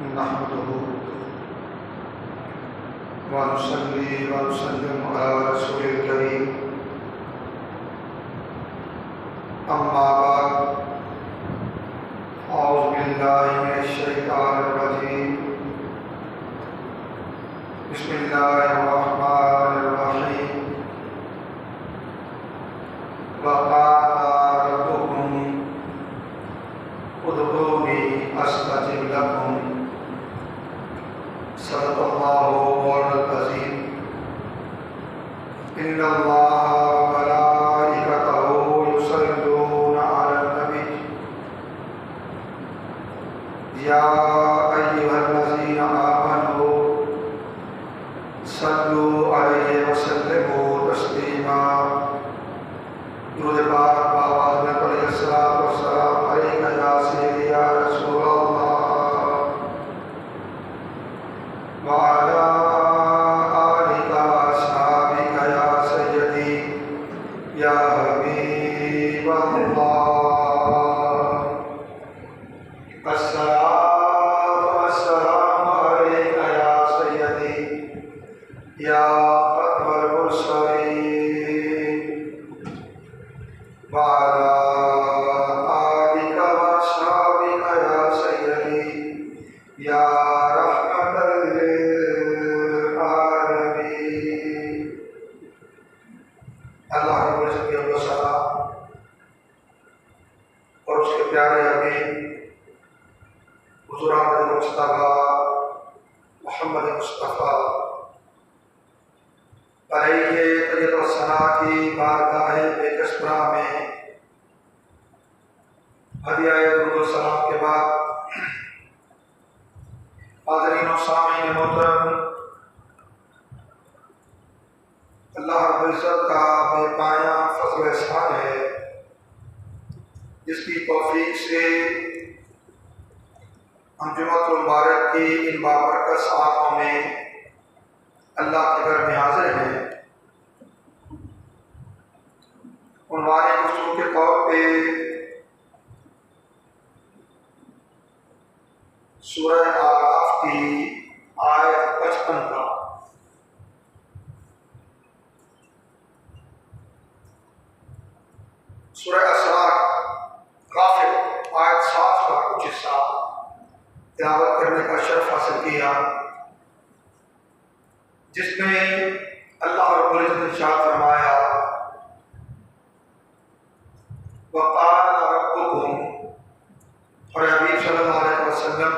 نحمده ونصلي ونسلم على رسول الكريم أما بعد أعوذ بالله من الشيطان الرجيم بسم الله الرحمن الرحيم وقال ربكم ادعوني أستجب لكم صدق الله مولانا العظيم إن الله وملائكته يصلون على النبي يا أيها الذين آمنوا صلوا عليه وسلموا تسليما درود پاک بآواز میں پڑھیں الصلاۃ والسلام علیک یا سیدی یا رسول اللہ وعلی آلک واصحابک یا سیدی یا حبیب اللہ الصلاۃ والسلام علیک یا سیدی یا ختم المرسلین وعلى آلك وأصحابك يا سيدي يا رحمة للعالمين. اللہ رب العزت کی حمد و ثنا اور اس کے پیارے حبیب حضور احمد مصطفیٰ محمد مصطفیٰ علیہ طریقۃ الثناء کی بارگاہ بے کسبرا میں ہدیہ درود و سلام کے بعد حاضرین و سامعین محترم، اللہ رب العزت کا بے پایاں فضل و احسان ہے جس کی توفیق سے ہم جمعۃ المبارک کی ان بابرکت ساعتوں میں اللہ کے گھر میں حاضر ہیں۔ عنوان گفتگو کے طور پہ سورہ اعراف کی آیت 55 کا سورہ اسراء غافر آیت 7 کا کچھ حصہ تلاوت کرنے کا شرف حاصل کیا، جس میں اللہ رب العزت نے ارشاد فرمایا وقال ربکم، اور حبیب صلی اللہ علیہ وسلم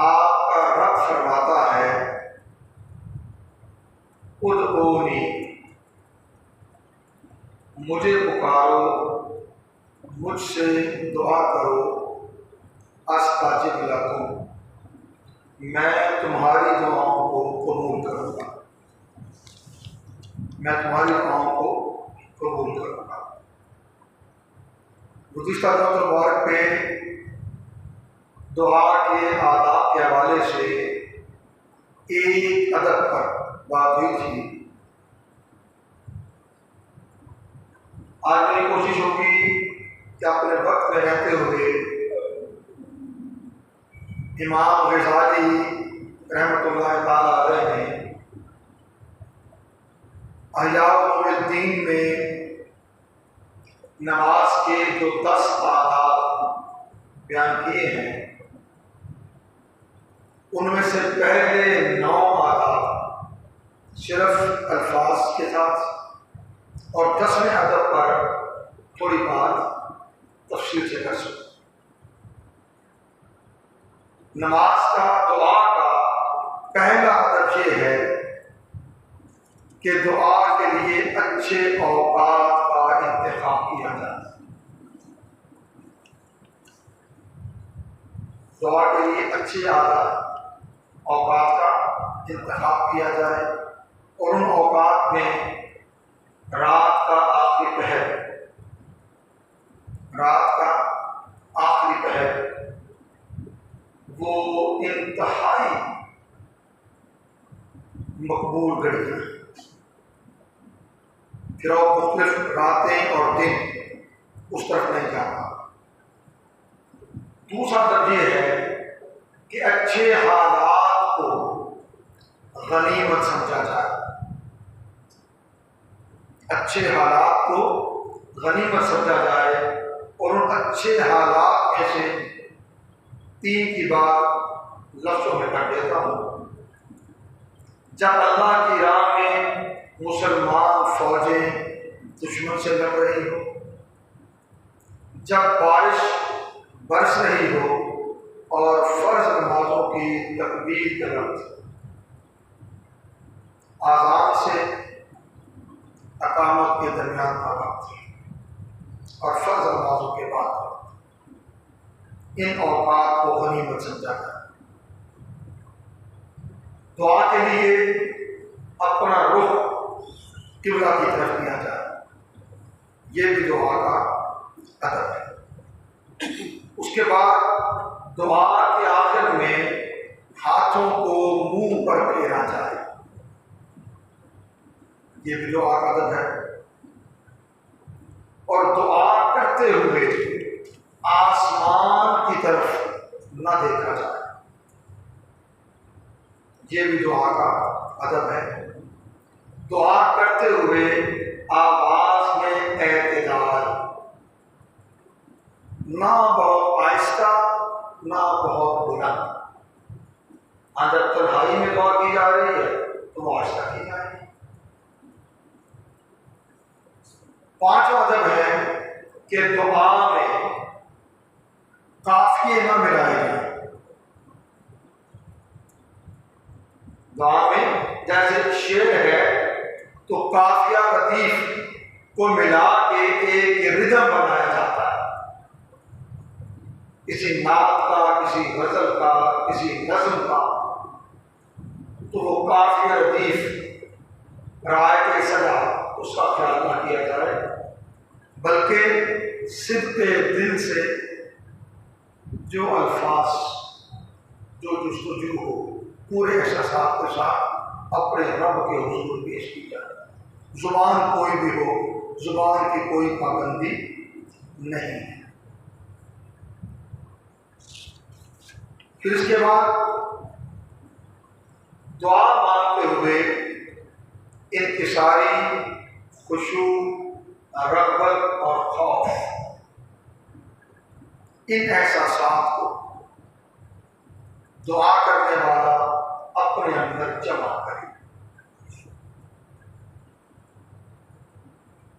آپ کا رب فرماتا ہے ادعونی، مجھے پکارو، مجھ سے دعا کرو، استجب لکم، میں تمہاری دعاؤں کو قبول کروں گا، میں تمہاری دعاؤں کو قبول کروں گا۔ گزشتہ رمضان المبارک میں دعا کے آداب کے حوالے سے ایک ادب پر بات ہوئی تھی۔ آج میری کوشش ہوگی کہ اپنے وقت میں رہتے ہوئے امام غزالی رحمۃ اللہ تعالیٰ علیہ نے احیاء الدین میں نماز کے جو 10 آداب بیان کیے ہیں، ان میں سے پہلے 9 آداب صرف الفاظ کے ساتھ اور 10ویں ادب پر تھوڑی بات تفصیل سے کر سکتے۔ نماز کا، دعا کا پہلا ادب یہ ہے کہ دعا کے لیے اچھے اوقات کا انتخاب کیا جائے۔ دعا کے لیے اچھے اوقات کا انتخاب کیا جائے، اور ان اوقات میں رات کا آخری پہر، وہ انتہائی مقبول گھڑی ہے۔ پھر وہ مختلف راتیں اور دن اس طرف نہیں جاتا۔ دوسرا ادب یہ ہے کہ اچھے حالات کو غنیمت سمجھا جائے، اچھے حالات کو غنیمت سمجھا جائے، اور ان اچھے حالات میں سے 3 کی بات لفظوں میں کر دیتا ہوں۔ جب اللہ کی راہ میں مسلمان فوجیں دشمن سے لڑ رہی ہو، جب بارش برس رہی ہو اور فرض نمازوں کی تکبیر کا وقت آذان سے اقامت کے درمیان کا وقت اور فرض نمازوں کے بعد کا وقت، ان اوقات کو غنیمت سمجھا جائے۔ دعا کے لیے اپنا رخ قبلہ کی طرف کیا جائے، یہ بھی دعا کا ادب ہے۔ اس کے بعد دعا کے آخر میں ہاتھوں کو منہ پر پھیرا جائے، یہ بھی دعا کا ادب ہے۔ اور دعا کرتے ہوئے آسمان کی طرف نہ دیکھا جائے، یہ بھی دعا کا ادب ہے۔ دعا کرتے ہوئے آواز میں اعتدال، نہ بہت آہستہ نہ بہت بلند۔ اگر تنہائی میں دعا کی جا رہی ہے تو آہستہ کی جائے۔ 5واں ادب ہے کہ دعا میں قافیے نہ ملائے جائیں۔ دعا میں جیسے شعر ہے تو قافیہ ردیف کو ملا کے ایک ردم بنایا جاتا ہے، کسی نعت کا، کسی غزل کا، کسی نظم کا، تو وہ قافیہ ردیف رعایت سدا اس کا خیال نہ کیا جائے، بلکہ صدق دل سے جو الفاظ، جو جستجو ہو، پورے احساسات کے ساتھ اپنے رب کے حضور پیش کی جائے۔ زبان کوئی بھی ہو، زبان کی کوئی پابندی نہیں ہے۔ پھر اس کے بعد دعا مانگتے ہوئے انکساری، خشوع، رغبت اور خوف، ان احساسات کو دعا کرنے والا اپنے اندر جمع کرے۔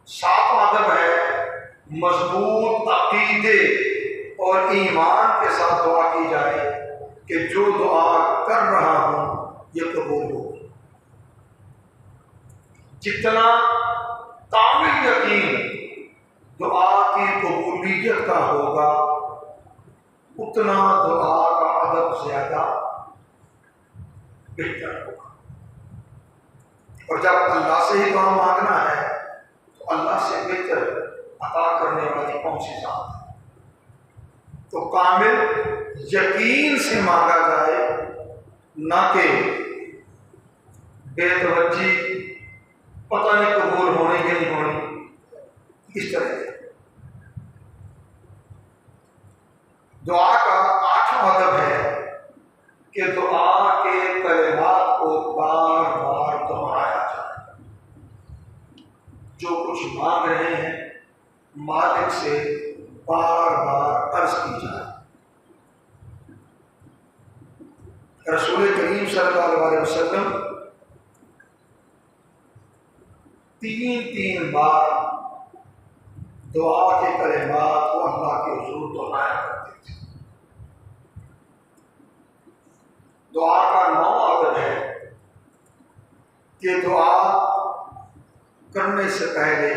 7واں ادب ہے مضبوط عقیدے اور ایمان کے ساتھ دعا کی جائے کہ جو دعا کر رہا ہوں یہ قبول ہو۔ جتنا کامل یقین دعا کی قبولیت کا ہوگا، اتنا دعا کا ادب زیادہ بہتر ہوگا۔ اور جب اللہ سے ہی دعا مانگنا ہے تو اللہ سے بہتر عطا کرنے والی کون سی ذات ہے؟ تو کامل یقین سے مانگا جائے، نہ کہ بے توجہی، پتہ نہیں قبول ہونے کی نہیں ہونی، اس طرح سے۔ دعا کا 8واں ادب ہے کہ دعا کے کلمات کو بار بار دہرایا جائے۔ جو کچھ مانگ رہے ہیں مالک سے بار بار عرض کی جائے۔ رسول کریم صلی اللہ علیہ وسلم 3 بار دعا کے کلمات کو اللہ کے حضور دہرایا کرتے تھے۔ دعا کا 9واں ادب ہے کہ دعا کرنے سے پہلے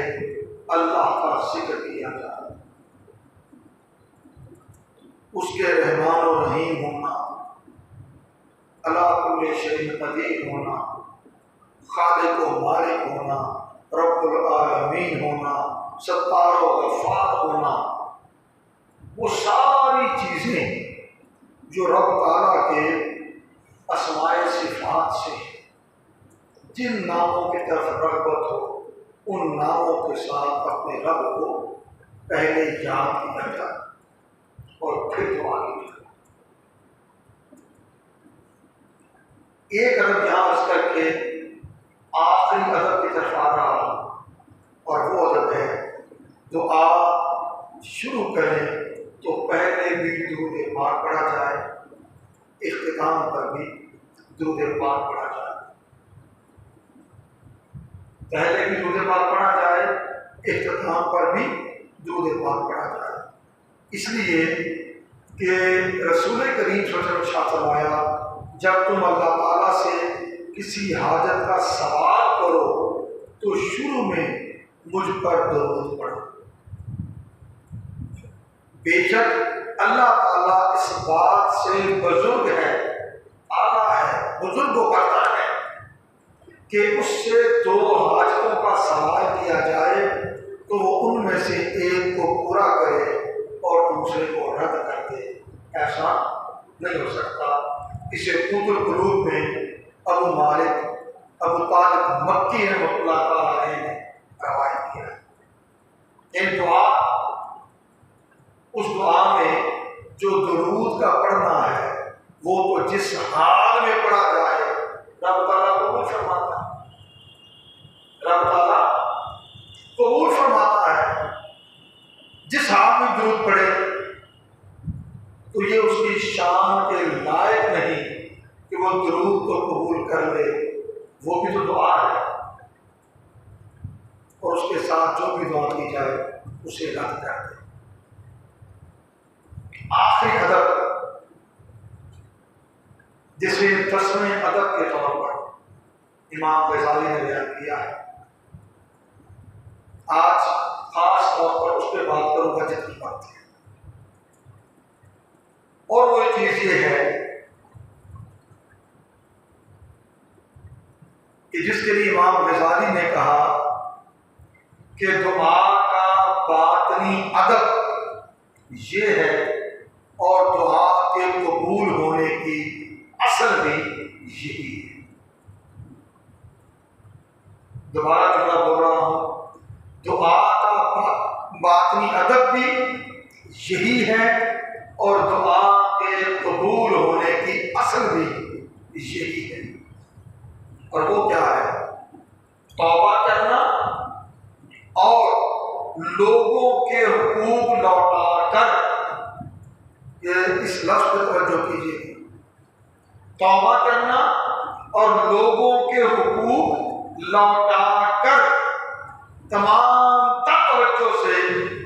اللہ کا ذکر کیا جائے، اس کے رحمان و رحیم ہونا، اللہ کل شیء قدیر ہونا، خالق و مالک ہونا، رب العالمین ہونا، ستار و غفار ہونا، وہ ساری چیزیں جو رب تعالیٰ کے اسماء صفات سے جن ناموں کی طرف رغبت ہو، ان ناموں کے ساتھ اپنے رب کو پہلے یاد کیا جائے اور پھر پھر دعا کی. ایک ادب یہاں عرض کر کے آخری ادب کی طرف آ رہا اور وہ ادب ہے دعا شروع کریں تو پہلے بھی درود پاک پڑھا جائے، اختتام پر بھی درود پاک پڑھا جائے. پہلے بھی درود پاک پڑھا جائے، اختتام پر بھی درود پاک پڑھا جائے. اس لیے کہ رسول کریم صلی اللہ علیہ وسلم نے فرمایا جب تم اللہ تعالیٰ سے کسی حاجت کا سوال کرو تو شروع میں مجھ پر درود پڑھو. بے شک اللہ تعالیٰ اس بات سے بزرگ ہے، اعلیٰ ہے، بزرگ کو کرتا ہے کہ اس سے دو حاجتوں کا سوال کیا جائے تو وہ ان میں سے ایک کو پورا کرے اور دوسرے کو رد کر دے. ایسا نہیں ہو سکتا. اسے قوت القلوب میں ابو مالک ابو طالب مکی رحمۃ اللہ تعالیٰ علیہ نے روایت کیا. ایک دعا، اس دعا میں جو درود کا پڑھنا ہے وہ تو جس حال میں پڑھا جائے رب تعالیٰ قبول فرماتا ہے. رب تعالیٰ قبول فرماتا ہے. جس حال میں درود پڑھے تو یہ اس کی شان کے لائق نہیں کہ وہ درود کو قبول کر لے. وہ بھی تو دعا ہے اور اس کے ساتھ جو بھی دعا کی جائے اسے رد کر دے. آخری ادب جسے 10ویں ادب کے طور پر امام غزالی نے بیان کیا ہے. آج خاص طور پر اس پہ بات کروں گا جتنی بات ہے. اور وہ چیز یہ ہے کہ جس کے لیے امام غزالی نے کہا کہ دعا کا باطنی ادب یہ ہے اور دعا کے قبول ہونے کی اصل بھی یہی ہے. دوبارہ جملہ بول رہا ہوں، دعا کا باطنی ادب بھی یہی ہے اور دعا کے قبول ہونے کی اصل بھی یہی ہے. اور وہ کیا ہے؟ توبہ کرنا اور لوگوں کے حقوق لوٹا کر. یہ اس لفظ پہ توجہ کیجیے. توبہ کرنا اور لوگوں کے حقوق لوٹا کر تمام توجہ سے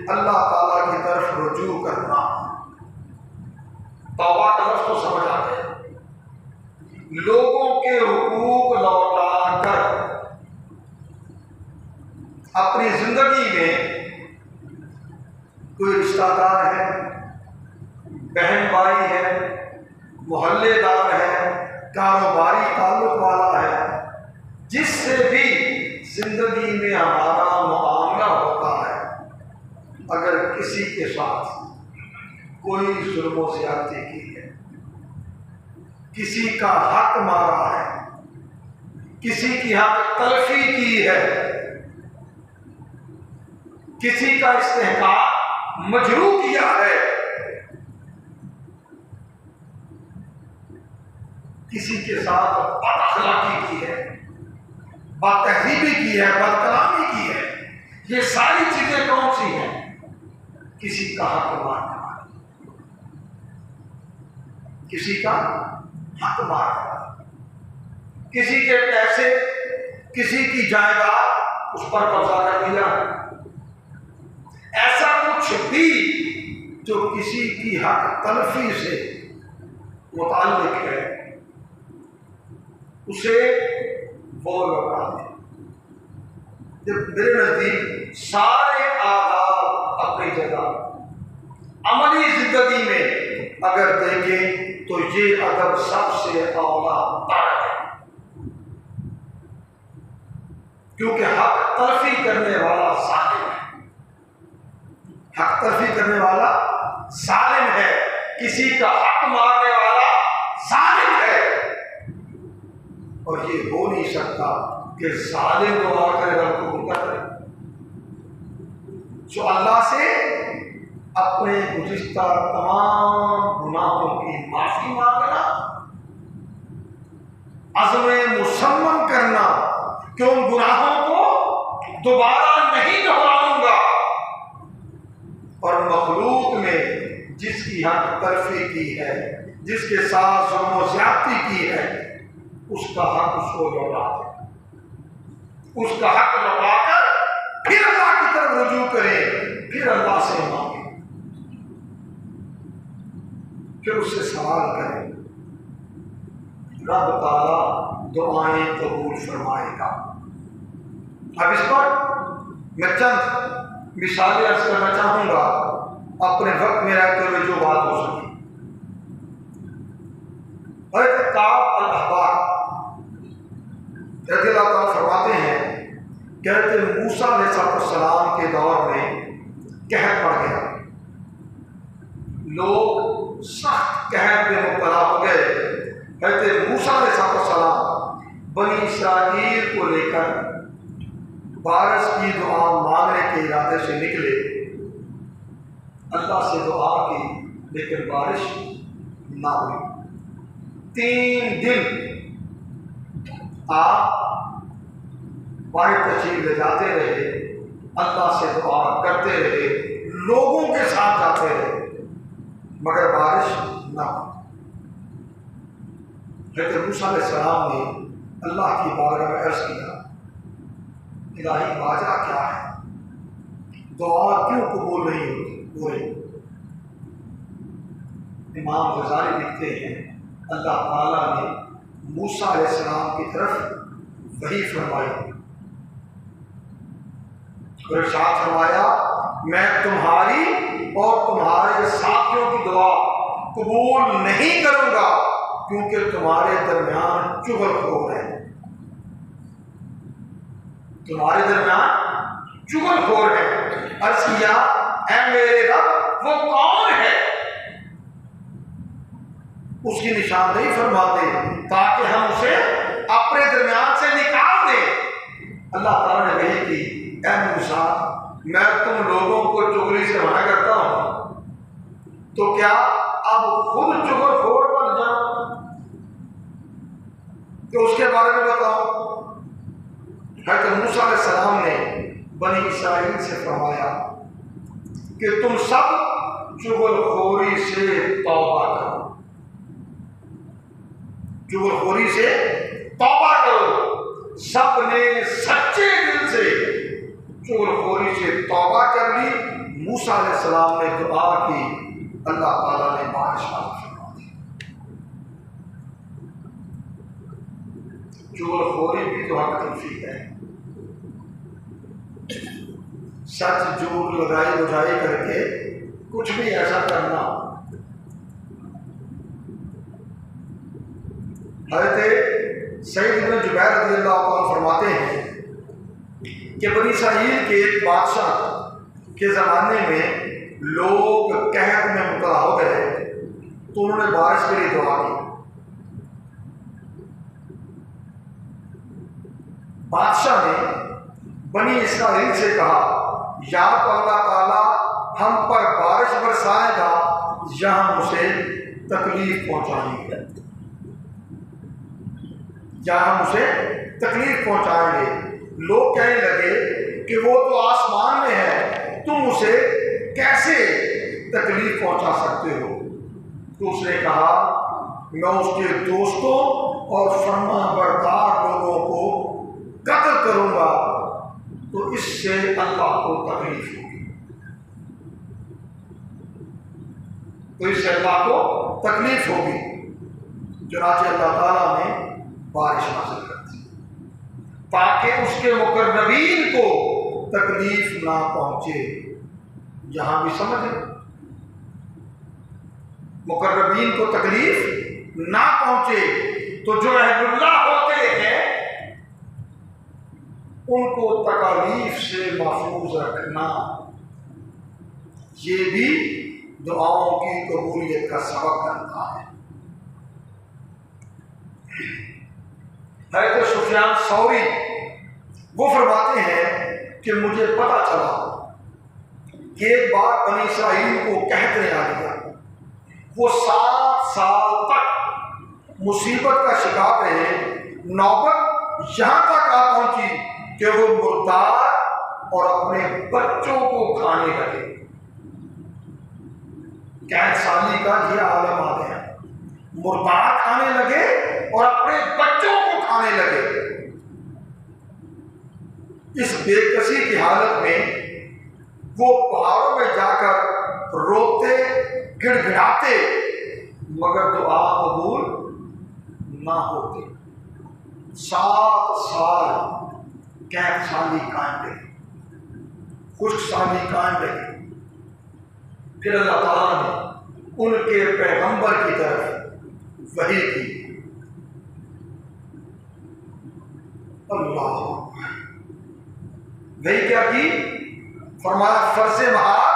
اللہ تعالیٰ کی طرف رجوع کرنا. توبہ کا لفظ تو سمجھ آتے ہیں. لوگوں کے حقوق لوٹا کر اپنی زندگی میں کوئی رشتہ دار ہے، بہن بھائی ہے، محلے دار ہے، کاروباری تعلق والا ہے، جس سے بھی زندگی میں ہمارا معاملہ ہوتا ہے، اگر کسی کے ساتھ کوئی ظلم و زیادتی کی ہے، کسی کا حق مارا ہے، کسی کی حق تلفی کی ہے، کسی کا استحقاق مجروح کیا ہے، کسی کے ساتھ بد اخلاقی کی ہے، بد تہذیبی کی ہے، بد کلامی کی ہے، یہ ساری چیزیں کون سی ہیں؟ کسی کا حق مارنا، کسی کا حق مارنا، کسی کے پیسے، کسی کی جائیداد اس پر قبضہ کر دیا، ایسا کچھ بھی جو کسی کی حق تلفی سے متعلق ہے اسے وہ لوٹا دے. میرے نزدیک سارے آداب اپنی جگہ، عملی زندگی میں اگر دیکھیں تو یہ ادب سب سے اولا تر ہے، کیونکہ حق تلفی کرنے والا ظالم ہے. حق تلفی کرنے والا ظالم ہے، کسی کا حق مارنے والا ظالم ہے. اور یہ ہو نہیں سکتا کہ ظالم کو آ کر رب کو بتا کرے. جو اللہ سے اپنے گزشتہ تمام عزم مصمم کرنا کہ ان گناہوں کو دوبارہ نہیں دہراؤں گا، اور مخلوق میں جس کی حق تلفی کی ہے، جس کے ساتھ ظلم و زیادتی کی ہے، اس کا حق اس کو لوٹا دے، اس کا حق لوٹا کر پھر اللہ کی طرف رجوع کریں، پھر اللہ سے مانگیں، پھر اس سے سوال کریں، رب تعالیٰ دعائیں قبول فرمائے گا۔ اب اس پر میں چند مثالیں عرض کرنا چاہوں گا اپنے وقت میں رہتے ہوئے جو بات ہو سکی۔ حضرت کعب الاحبار رضی اللہ تعالیٰ فرماتے ہیں کہ حضرت موسیٰ علیہ السلام کے دور میں قحط پڑ گیا، لوگ سخت قحط میں مبتلا ہو گئے۔ حضرت موسیٰ علیہ السلام بنی اسرائیل کو لے کر بارش کی دعا مانگنے کے ارادے سے نکلے، اللہ سے دعا کی لیکن بارش نہ ہوئی۔ 3 دن آپ باہر تشریف لے جاتے رہے، اللہ سے دعا کرتے رہے، لوگوں کے ساتھ جاتے رہے، مگر بارش نہ ہوئی۔ حضرت موسیٰ علیہ السلام نے اللہ کی بارگاہ میں عرض کیا، الہی واجہ کیا ہے، دعا کیوں قبول نہیں ہو رہی؟ امام غزالی لکھتے ہیں اللہ تعالیٰ نے موسیٰ علیہ السلام کی طرف وحی فرمائی اور ارشاد فرمایا، میں تمہاری اور تمہارے ساتھیوں کی دعا قبول نہیں کروں گا کیونکہ تمہارے درمیان چغل خور ہے، تمہارے درمیان چغل خور ہے۔ عرض کیا، اے میرے رب وہ کون ہے؟ اس کی نشاندہی فرما دے تاکہ ہم اسے اپنے درمیان سے نکال دیں۔ اللہ تعالیٰ نے وحی کی، اے موسیٰ میں تم لوگوں کو چغلی سے منع کرتا ہوں، تو کیا اب خود چغل خور بن جاؤ کہ اس کے بارے میں بتاؤ؟ حضرت موسیٰ علیہ السلام نے بنی اسرائیل سے فرمایا کہ تم سب چغل خوری سے توبہ کرو، چغل خوری سے توبہ کرو۔ سب نے سچے دل سے چغل خوری سے توبہ کر لی۔ موسیٰ علیہ السلام نے دعا کی، اللہ تعالیٰ نے بارش نازل فرما دی۔ چغل خوری بھی تو حق تلفی ہے، سچ جھوٹ لگائی بجائی کر کے کچھ بھی ایسا کرنا۔ حضرت سعید بن جبیر رضی اللہ عنہ فرماتے ہیں کہ بنی اسرائیل کے ایک بادشاہ کے زمانے میں لوگ قحط میں مبتلا ہو گئے تو انہوں نے بارش کے لیے دعا کی۔ بادشاہ نے بنی اسرائیل سے کہا، یا تو اللہ تعالیٰ ہم پر بارش برسائے گا یا ہم اسے تکلیف پہنچائیں گے، یا ہم اسے تکلیف پہنچائیں گے۔ لوگ کہنے لگے کہ وہ تو آسمان میں ہے، تم اسے کیسے تکلیف پہنچا سکتے ہو؟ تو اس نے کہا، میں اس کے دوستوں اور فرما بردار لوگوں کو قتل کروں گا تو اس سے اللہ کو تکلیف ہوگی، تو اس سے اللہ کو تکلیف ہوگی۔ چنانچہ اللہ تعالیٰ نے بارش نازل کر دی تاکہ اس کے مقربین کو تکلیف نہ پہنچے۔ یہاں بھی سمجھیں، مقربین کو تکلیف نہ پہنچے، تو جو اہل اللہ ہوتے ہیں ان کو تکالیف سے محفوظ رکھنا، یہ بھی دعاؤں کی قبولیت کا سبب بنتا ہے۔ حضرت سفیان ثوری وہ فرماتے ہیں کہ مجھے پتا چلا کہ ایک بار بنی اسرائیل کو قحط نے آ گیا، وہ 7 سال تک مصیبت کا شکار رہے، نوبت یہاں تک آ پہنچی کہ وہ مردار اور اپنے بچوں کو کھانے لگے۔ قید سالی کا یہ عالم آ گیا، مردار کھانے لگے اور اپنے بچوں کو کھانے لگے۔ اس بے کسی کی حالت میں وہ پہاڑوں میں جا کر روتے گڑ گڑاتے، مگر دعا قبول نہ ہوتی۔ 7 سال قید سالی قائم رہی، خشک سالی قائم رہی۔ پھر اللہ تعالیٰ نے ان کے پیغمبر کی طرف وحی کی۔ اللہ وہی کیا کی؟ فرمایا فرض محال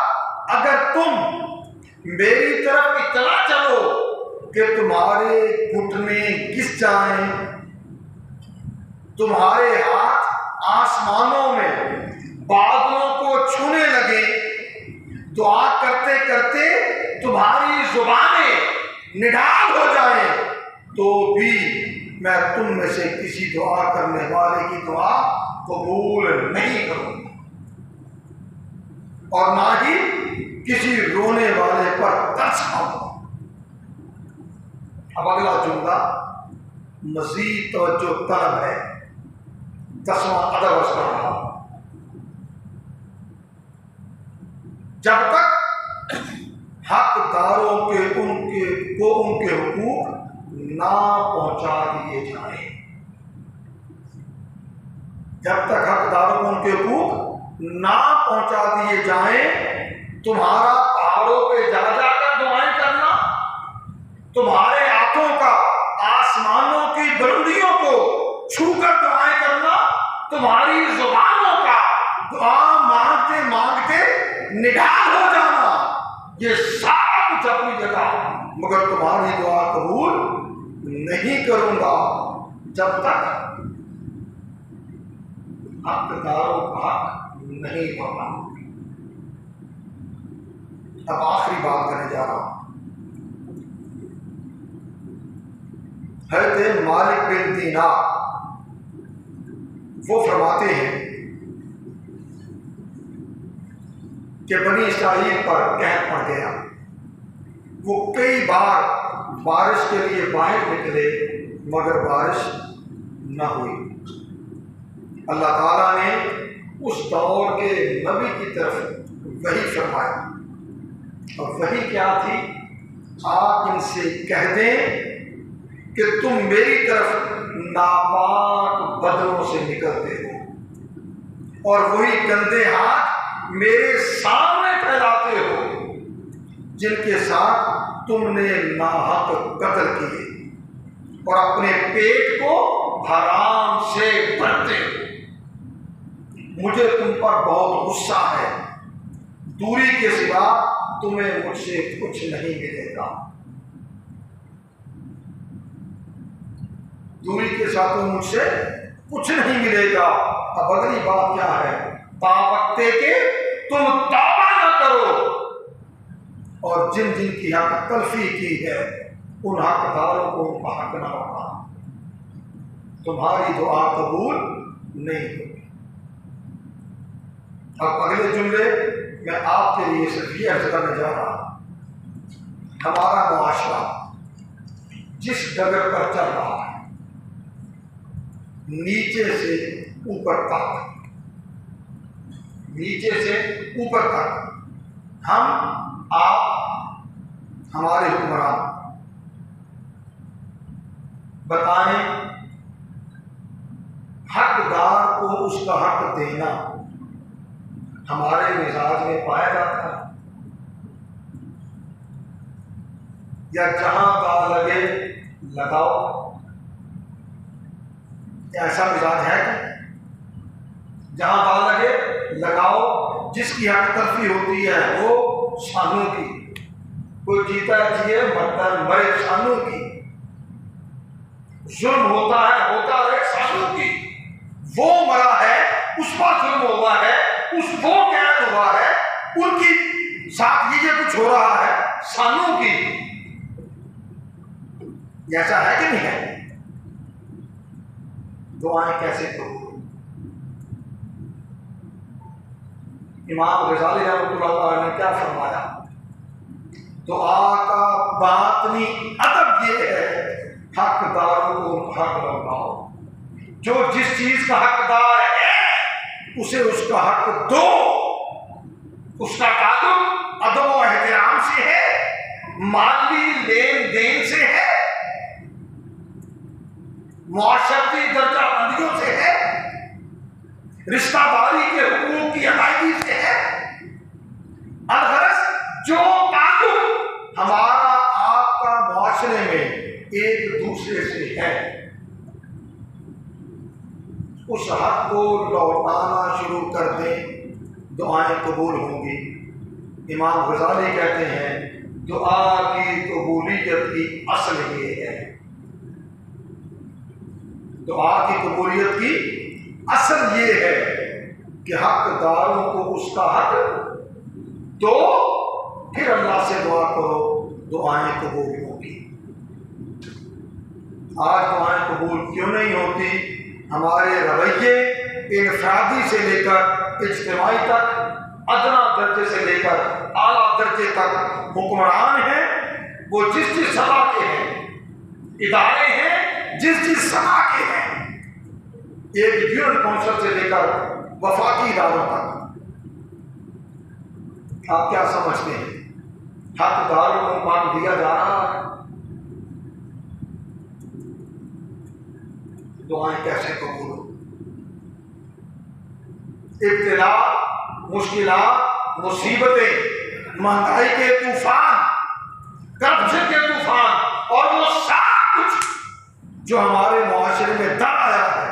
اگر تم میری طرف اتنا چلو کہ تمہارے گھٹنے گھس جائیں، تمہارے ہاتھ آسمانوں میں بادلوں کو چھونے لگیں، دعا کرتے کرتے تمہاری زبانیں نڈال ہو جائیں، تو بھی میں تم میں سے کسی دعا کرنے والے کی دعا قبول نہیں کروں گا، اور نہ ہی کسی رونے والے پر ترس کھاؤں گا۔ اب اگلا جملہ مزید توجہ طلب ہے، 10واں ادب اس کا رہا۔ جب تک حقداروں کے ان کے حقوق نہ پہنچا دیے جائیں، جب تک حقداروں کو ان کے حقوق نہ پہنچا دیے جائیں، تمہارا پہاڑوں پہ جا جا کر دعائیں کرنا، تمہارے ہاتھوں کا آسمانوں کی بلندیوں کو چھو کر دعائیں کرنا، تمہاری زبانوں کا دعا مانگتے مانگتے نڈال ہو جانا، یہ سارا کچھ اپنی جگہ، مگر تمہاری دعا قبول نہیں کروں گا جب تک حقداروں کا حق نہیں پانا۔ اب آخری بات کرنے جا رہا ہوں۔ حضرت مالک بن دینار وہ فرماتے ہیں کہ بنی اسرائیل پر قحط پڑ گیا، وہ کئی بار بارش کے لیے باہر نکلے مگر بارش نہ ہوئی۔ اللہ تعالیٰ نے اس دور کے نبی کی طرف وحی فرمایا، اور وحی کیا تھی؟ آپ ان سے کہہ دیں کہ تم میری طرف ناپاک بدنوں سے نکلتے ہو اور وہی گندے ہاتھ میرے سامنے پھیلاتے ہو جن کے ساتھ تم نے ناحق قتل کیے اور اپنے پیٹ کو حرام سے بھرتے ہو۔ مجھے تم پر بہت غصہ ہے، دوری کے سوا تمہیں مجھ سے کچھ نہیں ملے گا، دوری کے ساتھ تمہیں مجھ سے کچھ نہیں ملے گا۔ اب اگلی بات کیا ہے؟ تا وقتے کہ تم توبہ نہ کرو اور جن جن کی حق تلفی کی ہے ان حقداروں کو ان کا حق نہ ہوگا، تمہاری دعا قبول نہیں ہوگی۔ اب اگلے جملے میں آپ کے لیے صرف یہ عرض کرنے جا رہا ہوں، ہمارا معاشرہ جس ڈگر پر چل رہا ہے، نیچے سے اوپر تک، نیچے سے اوپر تک، ہم آپ ہمارے حکمران بتائیں حقدار کو اس کا حق دینا ہمارے مزاج میں پایا جاتا ہے، یا جہاں دار لگے لگاؤ؟ ایسا مزاج ہے کہ جہاں دار لگے لگاؤ؟ جس کی حق تلفی ہوتی ہے وہ شانوں کی، کوئی جیتا جیے مرتا مرے شانوں کی، ظلم ہوتا رہے شانوں کی، وہ مرا ہے اس پر ظلم ہوا ہے، اس وہ قید ہوا ہے، ان کی ساتھ یہ کچھ ہو رہا ہے شانوں کی۔ ایسا ہے کہ نہیں ہے؟ دعائیں کیسے قبول؟ امام غزالی رحمۃ اللہ تعالیٰ نے کیا فرمایا؟ دعا کا باطنی ادب یہ ہے حقداروں کو حق لوٹاؤ، جو جس چیز کا حقدار ہے اسے اس کا حق دو۔ اس کا تعلق ادب و احترام سے ہے، مالی لین دین سے ہے، معاشرتی درجہ بندیوں سے ہے، رشتہ داری کے حقوق کی ادائیگی سے ہے۔ الغرض جو تعلق ہمارا آپ کا معاشرے میں ایک دوسرے سے ہے، اس حق کو لوٹانا شروع کر دیں، دعائیں قبول ہوں گی۔ امام غزالی کہتے ہیں دعا کی قبولیت کی اصل یہ ہے، دعا کی قبولیت کی اصل یہ ہے کہ حقداروں کو اس کا حق دو، پھر اللہ سے دعا کرو، دعائیں قبول ہوں گی۔ آج دعائیں قبول کیوں نہیں ہوتی؟ ہمارے رویے انفرادی سے لے کر اجتماعی تک، ادنا درجے سے لے کر اعلیٰ درجے تک حکمران ہیں، وہ جس جس سطح کے ہیں، ادارے ہیں جس جس سطح کے ہیں، ایک یونین کونسل سے لے کر وفاقی اداروں تک۔ آپ کیا سمجھتے ہیں حقداروں کو مان دیا جا رہا ہے؟ دعائیں کیسے قبول ہو؟ ابتلا، مشکلات، مصیبتیں، مہنگائی کے طوفان، قرضے کے طوفان اور وہ سب کچھ جو ہمارے معاشرے میں در آیا ہے،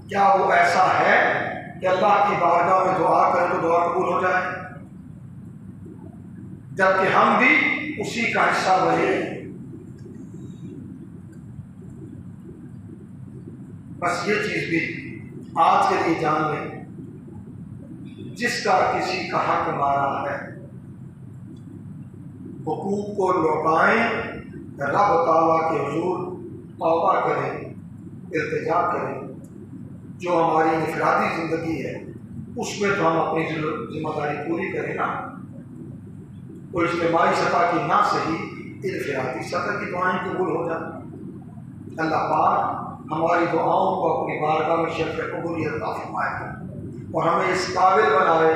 کیا وہ ایسا ہے کہ اللہ کی بارگاہ میں دعا کریں تو دعا قبول ہو جائے؟ جبکہ ہم بھی اسی کا حصہ بنے۔ بس یہ چیز بھی آج کے لیے جان لیں، جس کا کسی کا حق مارا ہے، حقوق کو لوٹائیں، رب تعالیٰ کے حضور توبہ کریں، التجا کریں۔ جو ہماری انفرادی زندگی ہے اس میں تو ہم اپنی ذمہ داری پوری کریں نا، کوئی اجتماعی سطح کی نہ صحیح انفرادی سطح کی دعائیں قبول ہو جائیں۔ اللہ پاک ہماری دعاؤں کو اپنی بارگاہ میں شرف قبولیت عطا فرمائے اور ہمیں اس قابل بنائے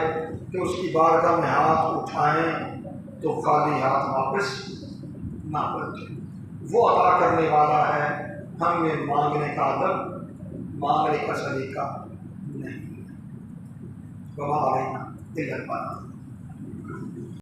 کہ اس کی بارگاہ میں ہاتھ اٹھائیں تو خالی ہاتھ واپس نہ پلٹیں۔ وہ عطا کرنے والا ہے، ہم نے مانگنے کا ادب، مانگنے کا سلیقہ نہیں۔ وما علینا الا البلاغ۔